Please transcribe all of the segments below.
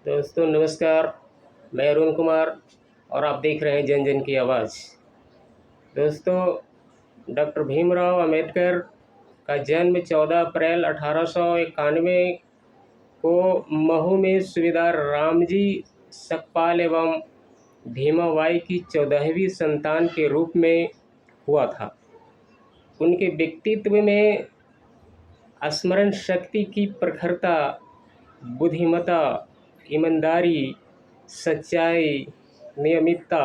दोस्तों नमस्कार। मैं अरुण कुमार और आप देख रहे हैं जन जन की आवाज़। दोस्तों, डॉक्टर भीमराव अंबेडकर का जन्म 14 अप्रैल 1891 को महू में सूबेदार रामजी सकपाल एवं भीमाबाई की 14वीं संतान के रूप में हुआ था। उनके व्यक्तित्व में स्मरण शक्ति की प्रखरता, बुद्धिमत्ता, ईमानदारी, सच्चाई, नियमितता,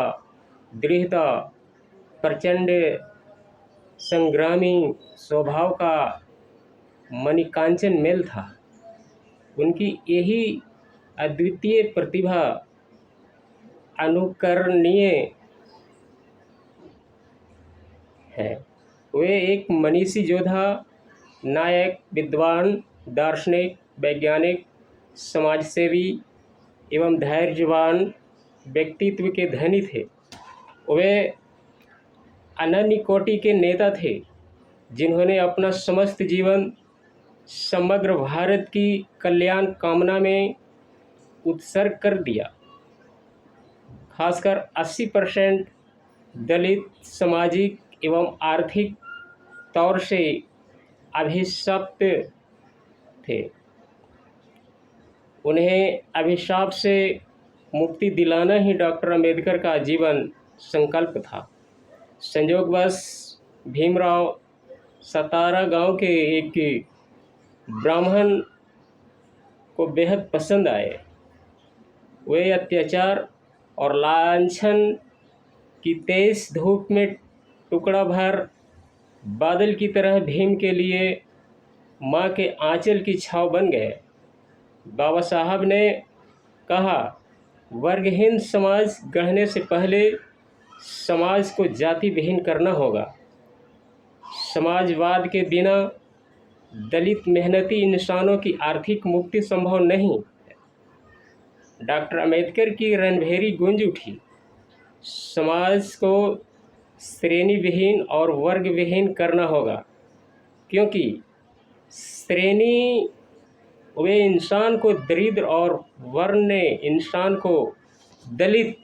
दृढ़ता, प्रचंड संग्रामी स्वभाव का मणिकांचन मेल था। उनकी यही अद्वितीय प्रतिभा अनुकरणीय है। वे एक मनीषी योद्धा, नायक, विद्वान, दार्शनिक, वैज्ञानिक, समाजसेवी एवं धैर्यवान व्यक्तित्व के धनी थे। वे अनन्य कोटि के नेता थे जिन्होंने अपना समस्त जीवन समग्र भारत की कल्याण कामना में उत्सर्ग कर दिया। खासकर 80% दलित सामाजिक एवं आर्थिक तौर से अभिशप्त थे। उन्हें अभिशाप से मुक्ति दिलाना ही डॉक्टर अंबेडकर का जीवन संकल्प था। संयोगवश भीमराव सतारा गांव के एक ब्राह्मण को बेहद पसंद आए। वे अत्याचार और लांछन की तेज धूप में टुकड़ा भर बादल की तरह भीम के लिए माँ के आंचल की छाव बन गए। बाबा साहब ने कहा, वर्गहीन समाज गढ़ने से पहले समाज को जाति विहीन करना होगा। समाजवाद के बिना दलित मेहनती इंसानों की आर्थिक मुक्ति संभव नहीं। डॉक्टर अंबेडकर की रणभेरी गूंज उठी। समाज को श्रेणी विहीन और वर्ग विहीन करना होगा, क्योंकि श्रेणी वे इंसान को दरिद्र और वर्ण ने इंसान को दलित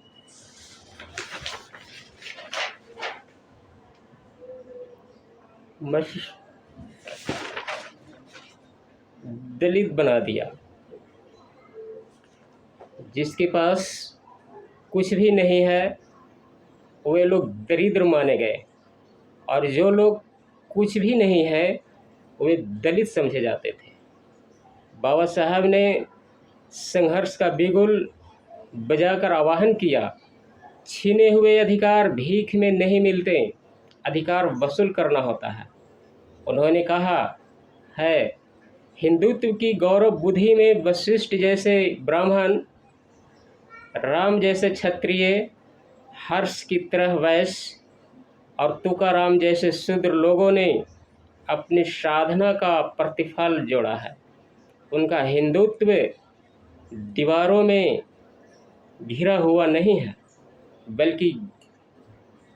बना दिया। जिसके पास कुछ भी नहीं है वे लोग दरिद्र माने गए, और जो लोग कुछ भी नहीं है वे दलित समझे जाते थे। बाबा साहब ने संघर्ष का बिगुल बजाकर आह्वान किया, छीने हुए अधिकार भीख में नहीं मिलते, अधिकार वसूल करना होता है। उन्होंने कहा है, हिंदुत्व की गौरव बुद्धि में वशिष्ठ जैसे ब्राह्मण, राम जैसे क्षत्रिय, हर्ष की तरह वैश्य और तुकाराम जैसे शूद्र लोगों ने अपनी साधना का प्रतिफल जोड़ा है। उनका हिंदुत्व दीवारों में घिरा हुआ नहीं है, बल्कि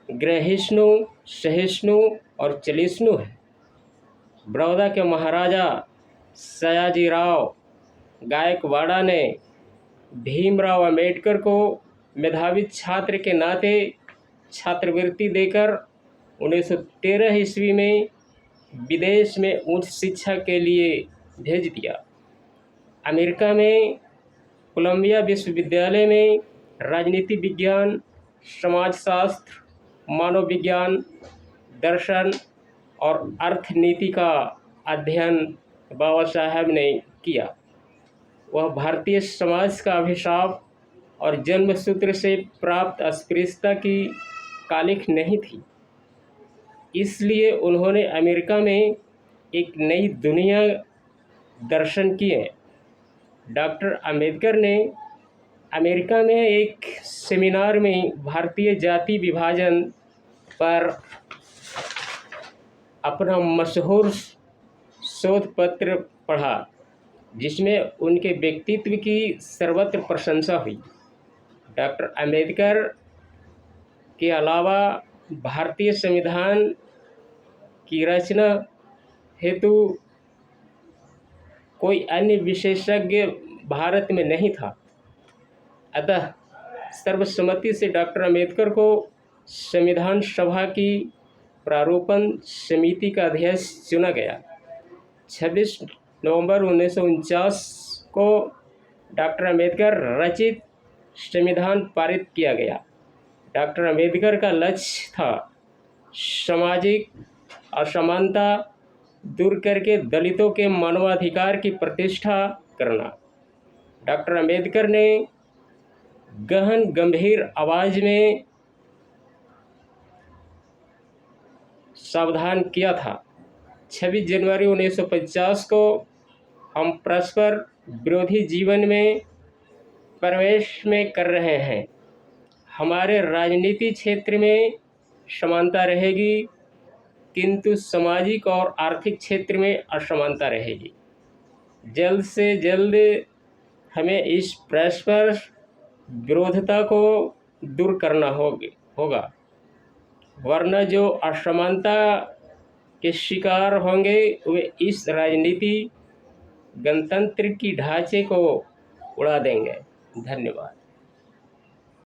ग्रहिष्णु, सहिष्णु और चलिष्णु है। बड़ौदा के महाराजा सयाजीराव गायकवाड़ा ने भीमराव अंबेडकर को मेधावी छात्र के नाते छात्रवृत्ति देकर 1913 ईस्वी में विदेश में उच्च शिक्षा के लिए भेज दिया। अमेरिका में कोलंबिया विश्वविद्यालय में राजनीति विज्ञान, समाजशास्त्र, मानव विज्ञान, दर्शन और अर्थनीति का अध्ययन बाबा साहब ने किया। वह भारतीय समाज का अभिशाप और जन्मसूत्र से प्राप्त अस्पृश्यता की कालिख नहीं थी। इसलिए उन्होंने अमेरिका में एक नई दुनिया दर्शन किए। डॉक्टर अंबेडकर ने अमेरिका में एक सेमिनार में भारतीय जाति विभाजन पर अपना मशहूर शोध पत्र पढ़ा, जिसमें उनके व्यक्तित्व की सर्वत्र प्रशंसा हुई। डॉक्टर अंबेडकर के अलावा भारतीय संविधान की रचना हेतु कोई अन्य विशेषज्ञ भारत में नहीं था। अतः सर्वसम्मति से डॉक्टर अम्बेडकर को संविधान सभा की प्रारूपण समिति का अध्यक्ष चुना गया। 26 नवंबर 1949 को डॉक्टर अम्बेडकर रचित संविधान पारित किया गया। डॉक्टर अम्बेडकर का लक्ष्य था सामाजिक असमानता दूर करके दलितों के मानवाधिकार की प्रतिष्ठा करना। डॉक्टर अम्बेडकर ने गहन गंभीर आवाज में सावधान किया था, 26 जनवरी 1950 को हम परस्पर विरोधी जीवन में प्रवेश में कर रहे हैं। हमारे राजनीति क्षेत्र में समानता रहेगी, किंतु सामाजिक और आर्थिक क्षेत्र में असमानता रहेगी। जल्द से जल्द हमें इस परस्पर विरोधता को दूर करना होगा, वरना जो असमानता के शिकार होंगे वे इस राजनीति गणतंत्र की ढांचे को उड़ा देंगे। धन्यवाद।